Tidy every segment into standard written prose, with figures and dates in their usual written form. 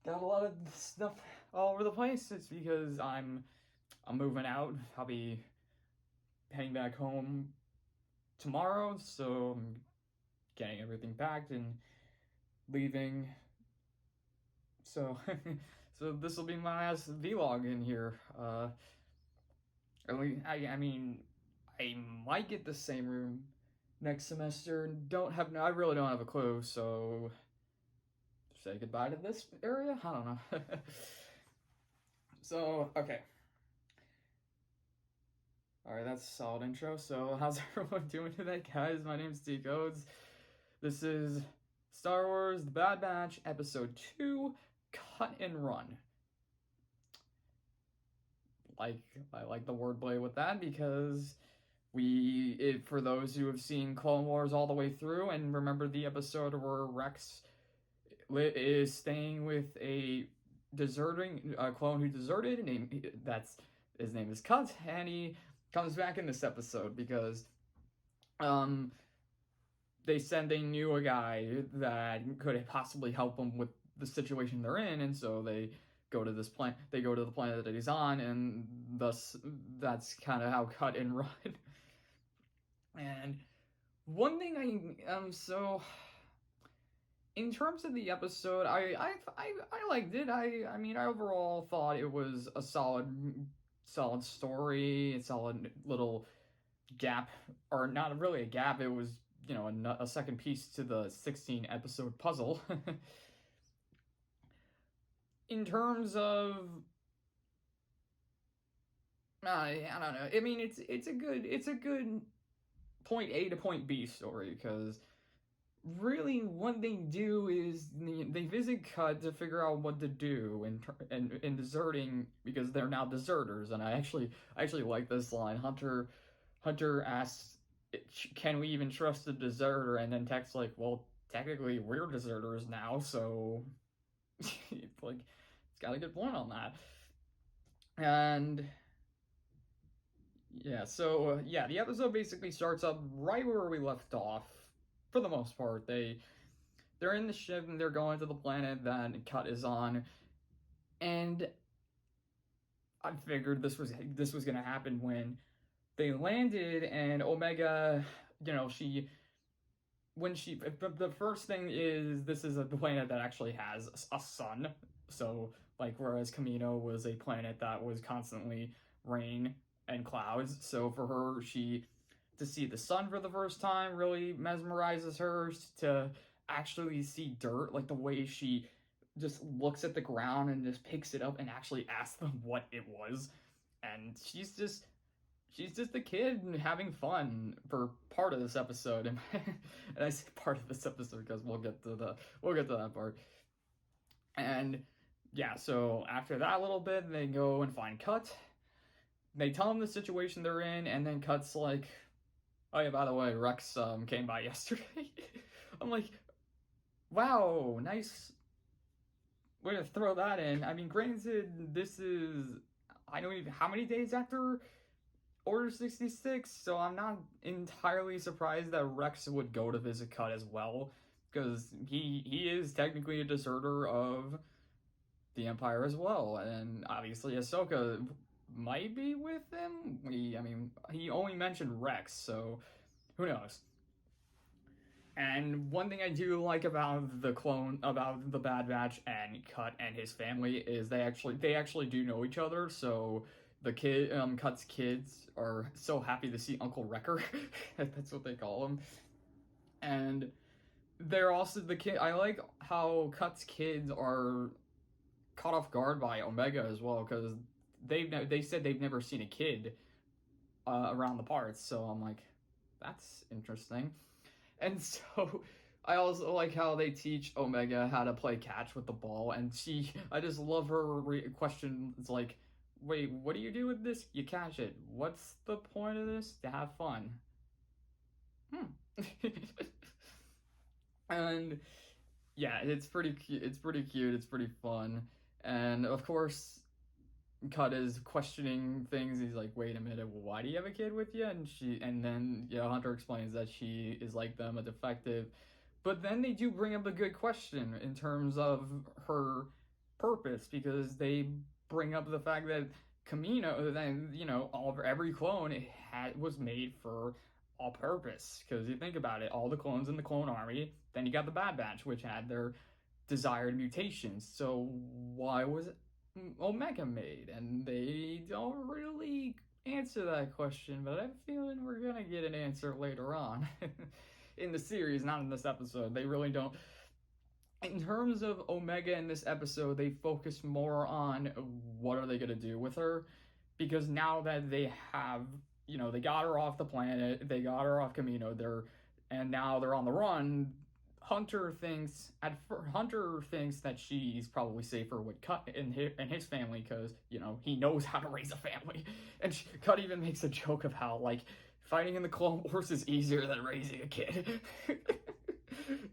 got a lot of stuff all over the place. It's because I'm moving out. I'll be heading back home tomorrow, so I'm getting everything packed and leaving. So so this will be my last vlog in here. I mean, I might get the same room next semester. Don't have I really don't have a clue. So say goodbye to this area. I don't know. So okay. All right, that's a solid intro. So, how's everyone doing today, guys? My name's D Codes. This is Star Wars: The Bad Batch, Episode 2, Cut and Run. I like the wordplay with that because for those who have seen Clone Wars all the way through and remember the episode where Rex is staying with a deserting clone who deserted, that's his name is Cut, and he comes back in this episode because um they knew a guy that could possibly help them with the situation they're in, and so they go to the planet that he's on, and thus that's kind of how Cut and Run. And one thing so in terms of the episode, I liked it. I mean, I overall thought it was a solid story, a solid little gap, or not really a gap. It was, a second piece to the 16 episode puzzle. In terms of, I don't know. I mean, it's a good point A to point B story because really what they do is they visit Cut to figure out what to do in deserting because they're now deserters. And I actually like this line. Hunter asks, "Can we even trust a deserter?" And then Tech's like, "Well, technically we're deserters now, so it's like it's got a good point on that." And yeah, so yeah, the episode basically starts up right where we left off for the most part. They're in the ship and they're going to the planet that Cut is on, and I figured this was gonna happen when they landed, and Omega, she when she the first thing is this is a planet that actually has a sun. So like whereas Kamino was a planet that was constantly rain and clouds, so for her she to see the sun for the first time really mesmerizes her. To actually see dirt, like the way she just looks at the ground and just picks it up and actually asks them what it was, and she's just a kid having fun for part of this episode. And I say part of this episode because we'll get to that part. And yeah, so after that little bit, they go and find Cut. They tell him the situation they're in, and then Cut's like, "Oh yeah, by the way, Rex came by yesterday." I'm like, "Wow, nice way to throw that in." I mean, granted, this is I don't even how many days after Order 66, so I'm not entirely surprised that Rex would go to visit Cut as well, because he is technically a deserter of the Empire as well, and obviously Ahsoka might be with him. I mean, he only mentioned Rex, so who knows? And one thing I do like about about the Bad Batch and Cut and his family is they actually do know each other. So Cut's kids are so happy to see Uncle Wrecker. That's what they call him. And they're also the kid. I like how Cut's kids are caught off guard by Omega as well because they said they've never seen a kid around the parts. So I'm like, that's interesting. And so I also like how they teach Omega how to play catch with the ball, and I just love her question. It's like, wait, what do you do with this? You catch it. What's the point of this? To have fun. Hmm. And yeah, it's pretty cute. It's pretty cute. It's pretty fun. And of course, Cut is questioning things. He's like, "Wait a minute, why do you have a kid with you?" And then Hunter explains that she is like them, a defective. But then they do bring up a good question in terms of her. purpose, because they bring up the fact that Kamino, then every clone was made for a purpose. Because you think about it, all the clones in the clone army, then you got the Bad Batch, which had their desired mutations. So why was Omega made? And they don't really answer that question, but I have a feeling we're gonna get an answer later on in the series, not in this episode. They really don't. In terms of Omega in this episode, they focus more on what are they gonna do with her, because now that they have, they got her off the planet, they got her off Kamino, and now they're on the run. Hunter thinks that she's probably safer with Cut and his family, because he knows how to raise a family, and Cut even makes a joke of how like fighting in the Clone Wars is easier than raising a kid.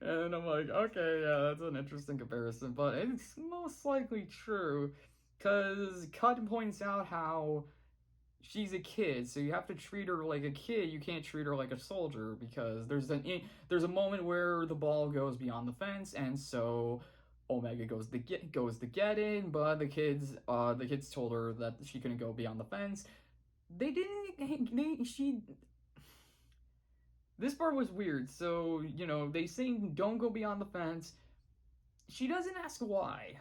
And I'm like, okay, yeah, that's an interesting comparison, but it's most likely true, because Cut points out how she's a kid, so you have to treat her like a kid. You can't treat her like a soldier, because there's a moment where the ball goes beyond the fence, and so Omega goes to get in, but the kids told her that she couldn't go beyond the fence. This part was weird. So they say don't go beyond the fence. She doesn't ask why.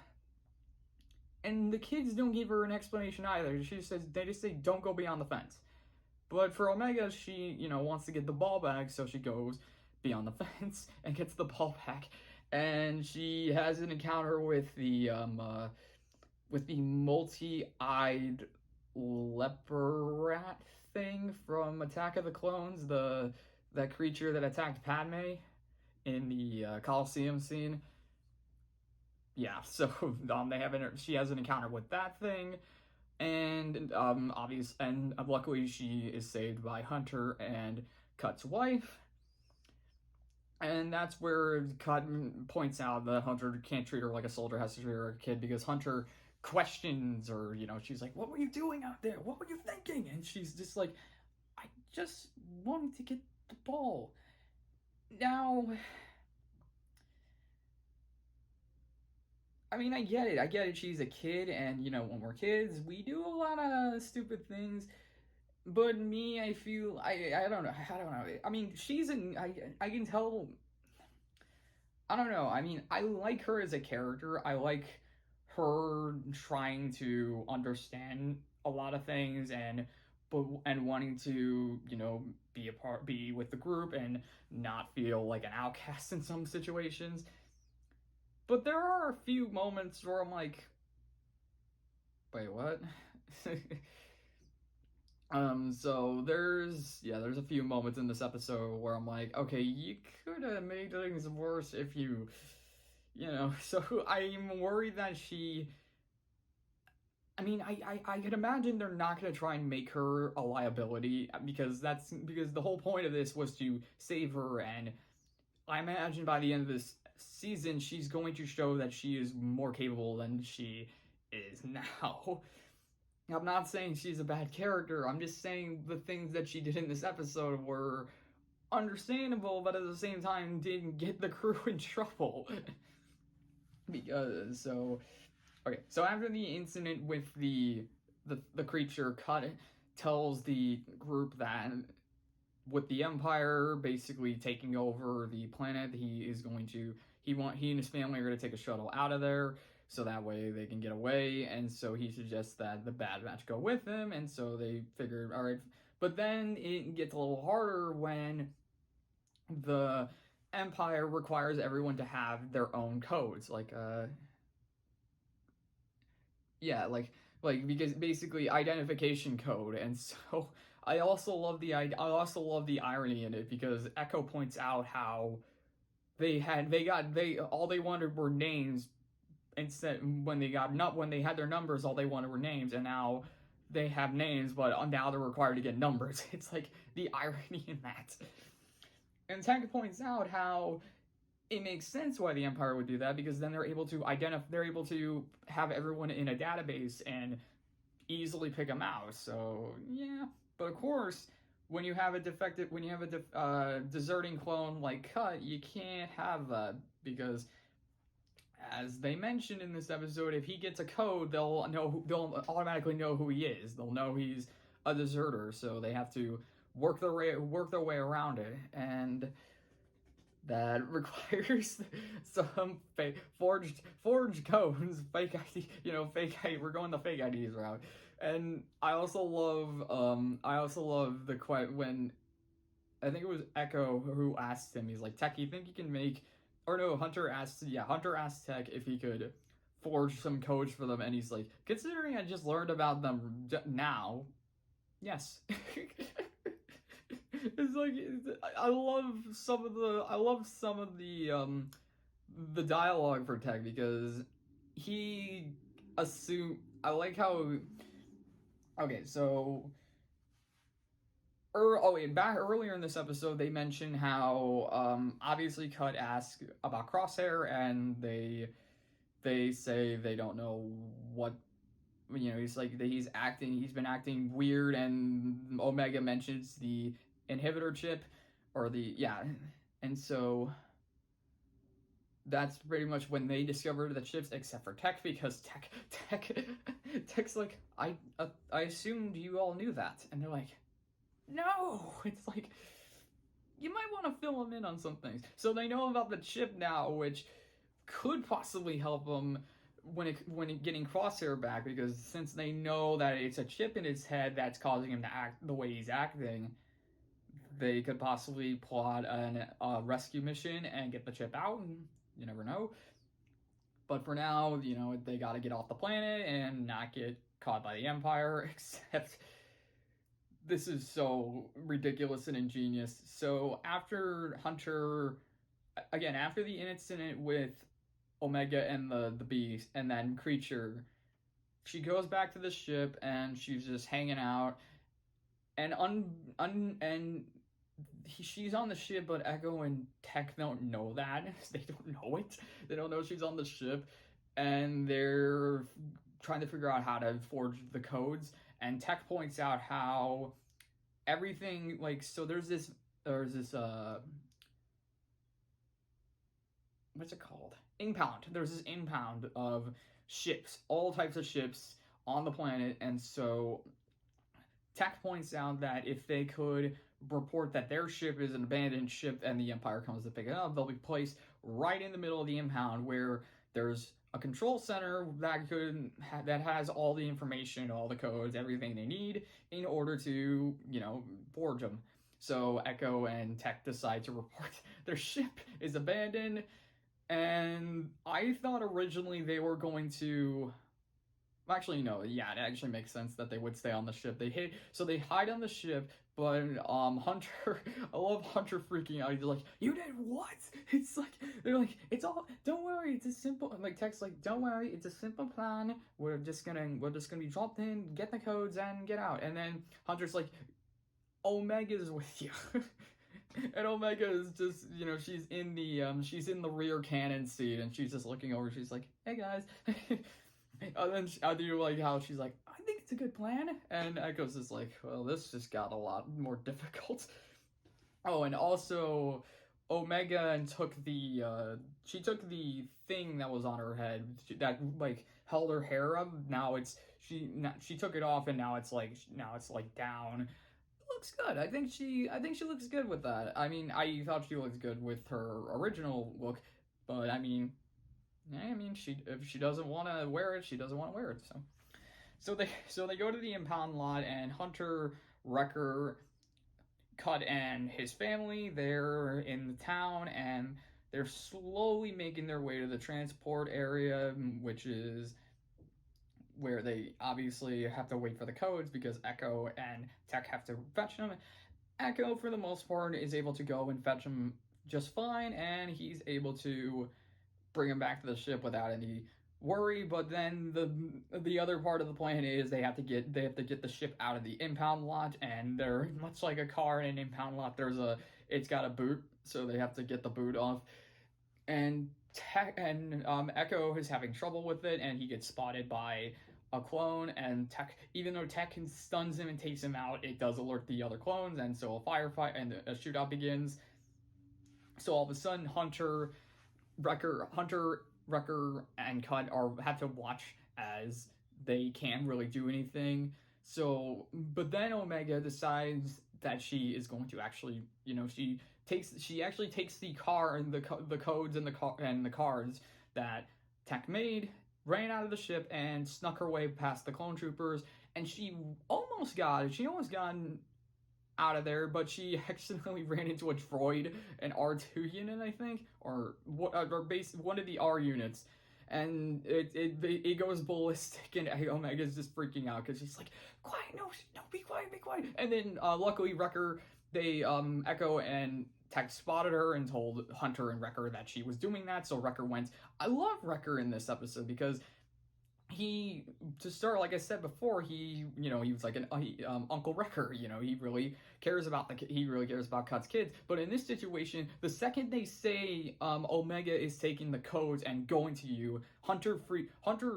And the kids don't give her an explanation either. They just say, don't go beyond the fence. But for Omega, she, wants to get the ball back, so she goes beyond the fence and gets the ball back. And she has an encounter with the multi-eyed leper rat thing from Attack of the Clones, that creature that attacked Padme in the Coliseum scene. Yeah, so she has an encounter with that thing, and luckily she is saved by Hunter and Cut's wife, and that's where Cut points out that Hunter can't treat her like a soldier, has to treat her like a kid, because Hunter questions her. She's like, "What were you doing out there? What were you thinking?" And she's just like, "I just wanted to get the ball." Now, I mean, I get it. She's a kid, and when we're kids, we do a lot of stupid things. But me, I feel I don't know. I mean, I can tell. I don't know. I mean, I like her as a character. I like her trying to understand a lot of things, and wanting to be with the group and not feel like an outcast in some situations. But there are a few moments where I'm like, wait, what? So there's a few moments in this episode where I'm like, okay, you could have made things worse if you so I'm worried that I can imagine they're not going to try and make her a liability, because the whole point of this was to save her, and I imagine by the end of this season, she's going to show that she is more capable than she is now. I'm not saying she's a bad character. I'm just saying the things that she did in this episode were understandable, but at the same time didn't get the crew in trouble. So after the incident with the creature, Cut tells the group that with the Empire basically taking over the planet, he and his family are going to take a shuttle out of there, so that way they can get away. And so he suggests that the Bad Batch go with him, and so they figured, all right. But then it gets a little harder when the Empire requires everyone to have their own codes, because basically identification code. And so I also love the irony in it, because Echo points out how all they wanted were names. Instead, when they had their numbers, all they wanted were names, and now they have names, but now they're required to get numbers. It's like the irony in that. And Tanka points out how it makes sense why the Empire would do that, because then they're able to have everyone in a database and easily pick them out. So yeah, but of course, when you have a deserting clone like Cut, you can't have that, because as they mentioned in this episode, if he gets a code, they'll automatically know who he is. They'll know he's a deserter, so they have to work their way around it, and that requires some forged codes, fake ID. Fake ID. We're going the fake IDs route, and I also love the when I think it was Echo who asked him. He's like, Tech, you think you can make? Or no, Hunter asked Tech if he could forge some codes for them, and he's like, considering I just learned about them now, yes. It's like I love some of the dialogue for Tech, because he I like how, okay, so back earlier in this episode, they mentioned how obviously Cut asked about Crosshair, and they say they don't know what. He's like he's been acting weird, and Omega mentions the inhibitor chip, and so that's pretty much when they discovered the chips, except for Tech, because Tech's like, I assumed you all knew that, and they're like, no. It's like, you might want to fill them in on some things. So they know about the chip now, which could possibly help them when getting Crosshair back, because since they know that it's a chip in his head that's causing him to act the way he's acting, they could possibly plot a rescue mission and get the chip out, and you never know. But for now, they gotta get off the planet and not get caught by the Empire, except this is so ridiculous and ingenious. So after the incident with Omega and the Beast, and then Creature, she goes back to the ship and she's just hanging out, and she's on the ship, but Echo and Tech don't know that. They don't know it. They don't know she's on the ship, and they're trying to figure out how to forge the codes. And Tech points out how everything, so there's this what's it called? Impound. There's this impound of ships, all types of ships on the planet, and so Tech points out that if they could report that their ship is an abandoned ship and the Empire comes to pick it up, they'll be placed right in the middle of the impound, where there's a control center that has all the information, all the codes, everything they need in order to, forge them. So Echo and Tech decide to report their ship is abandoned, and I thought originally they were going to. Actually, no. Yeah, it actually makes sense that they would stay on the ship. They hide on the ship, but Hunter. I love Hunter freaking out. He's like, "You did what?" It's like they're like, "It's all. Don't worry. It's a simple." And like Tech's like, "Don't worry. It's a simple plan. We're just gonna be dropped in, get the codes, and get out." And then Hunter's like, "Omega's with you." And Omega is just, she's in the rear cannon seat, and she's just looking over. She's like, "Hey guys." And then I do like how she's like, "I think it's a good plan," and Echo's just like, "Well, this just got a lot more difficult." Oh, and also Omega took the thing that was on her head that held her hair up. Now she took it off, and now it's down. Looks good. I think she looks good with that. I mean, I thought she looked good with her original look, but I mean, if she doesn't want to wear it, she doesn't want to wear it. So they go to the impound lot, and Hunter, Wrecker, Cut, and his family, they're in the town, and they're slowly making their way to the transport area, which is where they obviously have to wait for the codes, because Echo and Tech have to fetch them. Echo, for the most part, is able to go and fetch them just fine, and he's able to bring him back to the ship without any worry. But then the other part of the plan is they have to get the ship out of the impound lot, and they're much like a car in an impound lot. It's got a boot, so they have to get the boot off. And Echo is having trouble with it, and he gets spotted by a clone, and Tech, even though Tech stuns him and takes him out, it does alert the other clones, and so a firefight and a shootout begins. So all of a sudden, Hunter Hunter, Wrecker, and Cut have to watch as they can't really do anything. So, but then Omega decides that she is going to actually, she actually takes the car and the codes and the cards that Tech made, ran out of the ship and snuck her way past the clone troopers, and she almost got it. She almost got out of there, but she accidentally ran into a droid, an R2 unit, I think, or one of the R units, and it goes ballistic, and Omega's just freaking out because she's like, "Quiet, no, no, be quiet, be quiet." And then luckily Wrecker, Echo and Tech spotted her and told Hunter and Wrecker that she was doing that, so Wrecker went. I love Wrecker in this episode because he, to start, like I said before, he was like an Uncle Wrecker. He really cares about Cut's kids. But in this situation, the second they say Omega is taking the codes and going to you, Hunter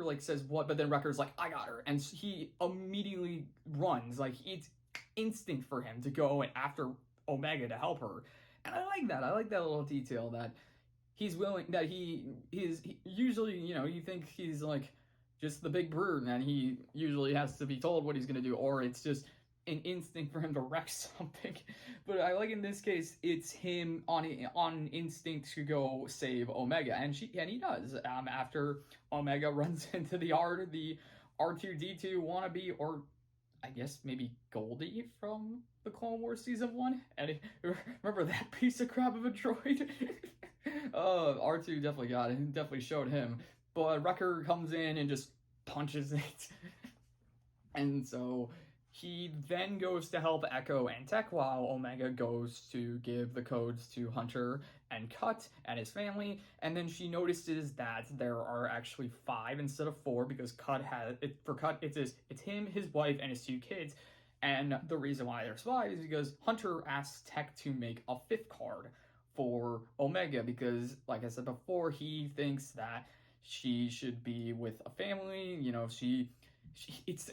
like says what, but then Wrecker's like, I got her, and he immediately runs. Like, it's instinct for him to go after Omega to help her, and I like that. I like that little detail that he's willing, that he usually, you think he's like just the big brute, and he usually has to be told what he's going to do, or it's just an instinct for him to wreck something. But I like in this case, it's him on instinct to go save Omega, and he does. After Omega runs into the R2D2 wannabe, or I guess maybe Goldie from the Clone Wars Season 1. And remember that piece of crap of a droid? R2 definitely got it. Definitely showed him. But Wrecker comes in and just punches it. And so he then goes to help Echo and Tech while Omega goes to give the codes to Hunter and Cut and his family. And then she notices that there are actually 5 instead of 4 because it's him, his wife, and his 2 kids. And the reason why there's 5 is because Hunter asks Tech to make a 5th card for Omega because, like I said before, he thinks that she should be with a family. It's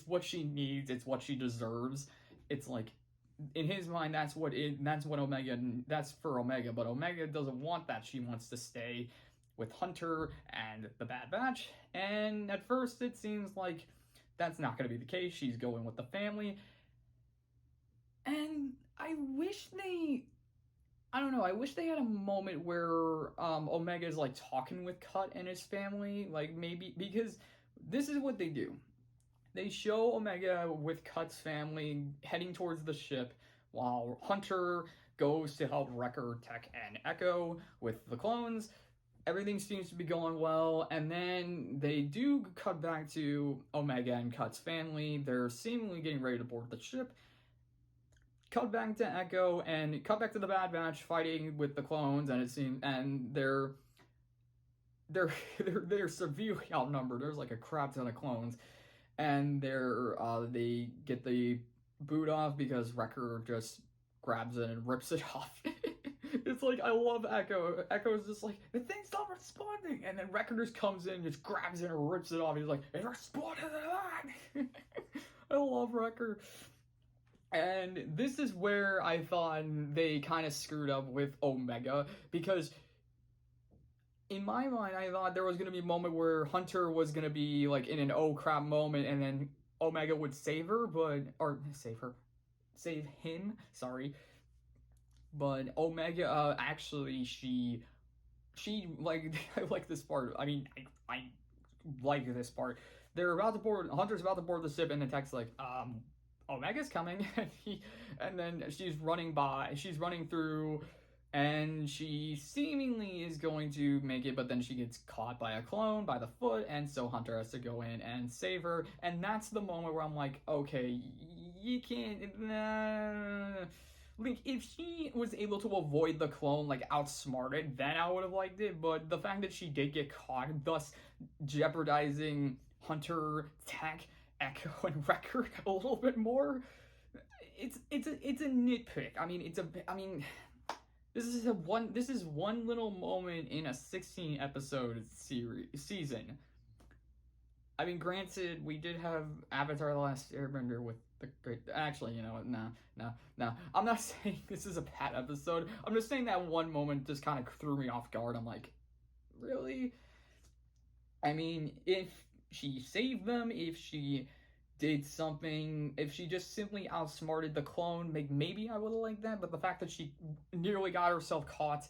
what she needs. It's what she deserves. It's like, in his mind, that's for Omega. But Omega doesn't want that. She wants to stay with Hunter and the Bad Batch. And at first, it seems like that's not going to be the case. She's going with the family. And I wish they had a moment where Omega's like talking with Cut and his family, like maybe, because this is what they do. They show Omega with Cut's family heading towards the ship while Hunter goes to help Wrecker, Tech, and Echo with the clones. Everything seems to be going well, and then they do cut back to Omega and Cut's family. They're seemingly getting ready to board the ship. Cut back to Echo and cut back to the Bad Batch fighting with the clones, and they're severely outnumbered. There's like a crap ton of clones, and they get the boot off because Wrecker just grabs it and rips it off. It's like, I love Echo. Echo's just like, the thing's not responding, and then Wrecker just comes in, just grabs it and rips it off. He's like, it responded to that. I love Wrecker. And this is where I thought they kind of screwed up with Omega, because in my mind, I thought there was going to be a moment where Hunter was going to be like in an oh crap moment, and then Omega would save him, sorry. But Omega, actually, she like, I like this part. I mean, I like this part. Hunter's about to board the ship, and the Tech's like, Omega's coming, and then she's running through, and she seemingly is going to make it, but then she gets caught by a clone by the foot, and so Hunter has to go in and save her, and that's the moment where I'm like, okay, you can't, like, if she was able to avoid the clone, like, outsmarted, then I would have liked it, but the fact that she did get caught, thus jeopardizing Hunter, Tech, Echo, and Wrecker a little bit more, it's a nitpick. This is one little moment in a 16 episode season. I mean, granted, we did have Avatar: The Last Airbender with the great. Actually, you know what? No. I'm not saying this is a bad episode. I'm just saying that one moment just kind of threw me off guard. I'm like, really? I mean, if she saved them, if she did something, if she just simply outsmarted the clone, maybe I would have liked that. But the fact that she nearly got herself caught,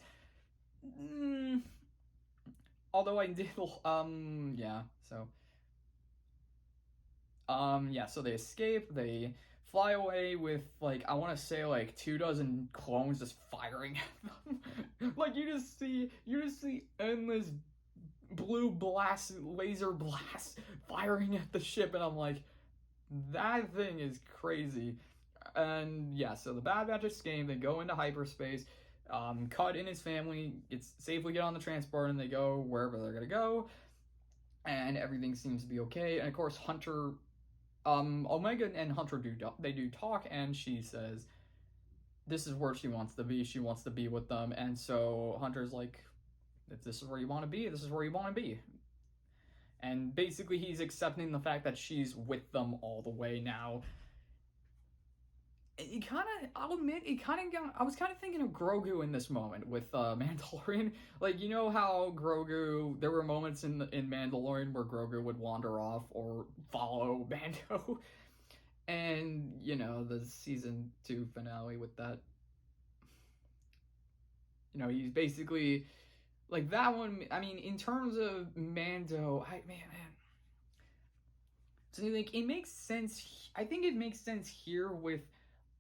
although I did, yeah. So, yeah. So they escape. They fly away with like I want to say like 24 clones just firing at them. Like you just see endless blue blast, laser blast firing at the ship, and I'm like, that thing is crazy. And yeah, so the Bad Batch escape. They go into hyperspace. Cut and his family safely get on the transport, and they go wherever they're gonna go, and everything seems to be okay. And of course, Hunter, Omega and Hunter do talk, and she says this is where she wants to be. She wants to be with them, and so Hunter's like, if this is where you want to be, this is where you want to be. And basically, he's accepting the fact that she's with them all the way now. It kind of, I'll admit, I was kind of thinking of Grogu in this moment with Mandalorian. Like, you know how Grogu, there were moments in Mandalorian where Grogu would wander off or follow Mando. And, you know, the season 2 finale with that. You know, he's basically like that one. I mean, in terms of Mando, man. So like it makes sense. I think it makes sense here with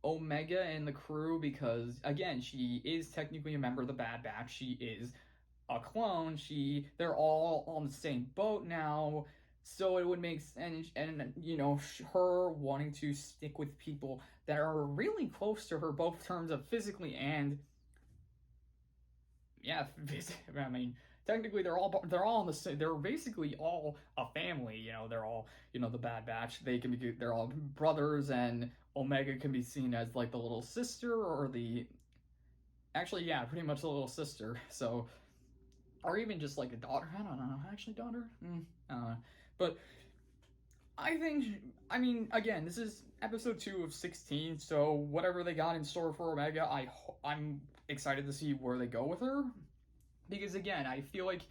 Omega and the crew because again, she is technically a member of the Bad Batch. She is a clone. They're all on the same boat now. So it would make sense, and you know, her wanting to stick with people that are really close to her, both in terms of physically and yeah, I mean, technically they're all on the same. They're basically all a family. You know, they're all the Bad Batch. They're all brothers, and Omega can be seen as like the little sister or actually yeah, pretty much the little sister. So or even just like a daughter. I don't know. Actually, daughter. I don't know. But I mean, again, this is episode 2 of 16, so whatever they got in store for Omega, I'm excited to see where they go with her. Because again, I feel like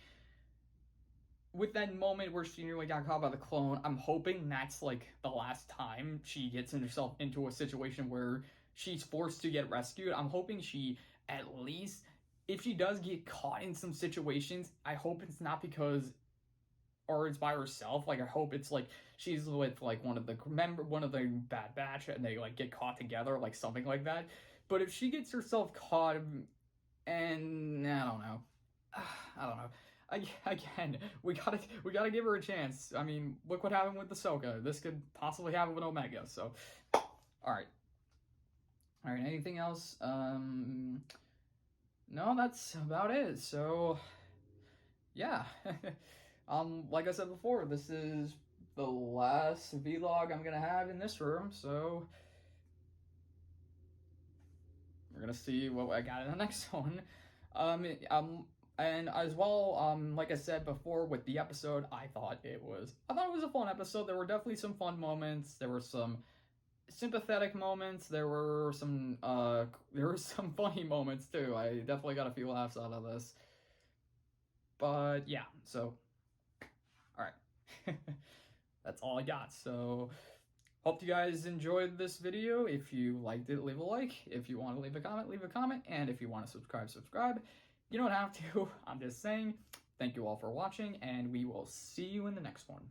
with that moment where she nearly got caught by the clone, I'm hoping that's like the last time she gets herself into a situation where she's forced to get rescued. I'm hoping she at least, if she does get caught in some situations, I hope it's not because or it's by herself. Like I hope it's like she's with like one of the Bad Batch and they like get caught together, like something like that. But if she gets herself caught, and I don't know. Again, we gotta give her a chance. I mean, look what happened with Ahsoka. This could possibly happen with Omega. So, all right. Anything else? No, that's about it. So, yeah. Like I said before, this is the last vlog I'm gonna have in this room, so we're gonna see what I got in the next one. And as well, like I said before with the episode, I thought it was a fun episode. There were definitely some fun moments. There were some sympathetic moments. There were some funny moments too. I definitely got a few laughs out of this. But yeah, so all right. That's all I got. So hope you guys enjoyed this video. If you liked it, leave a like. If you want to leave a comment, leave a comment. And if you want to subscribe. You don't have to. I'm just saying. Thank you all for watching, and we will see you in the next one.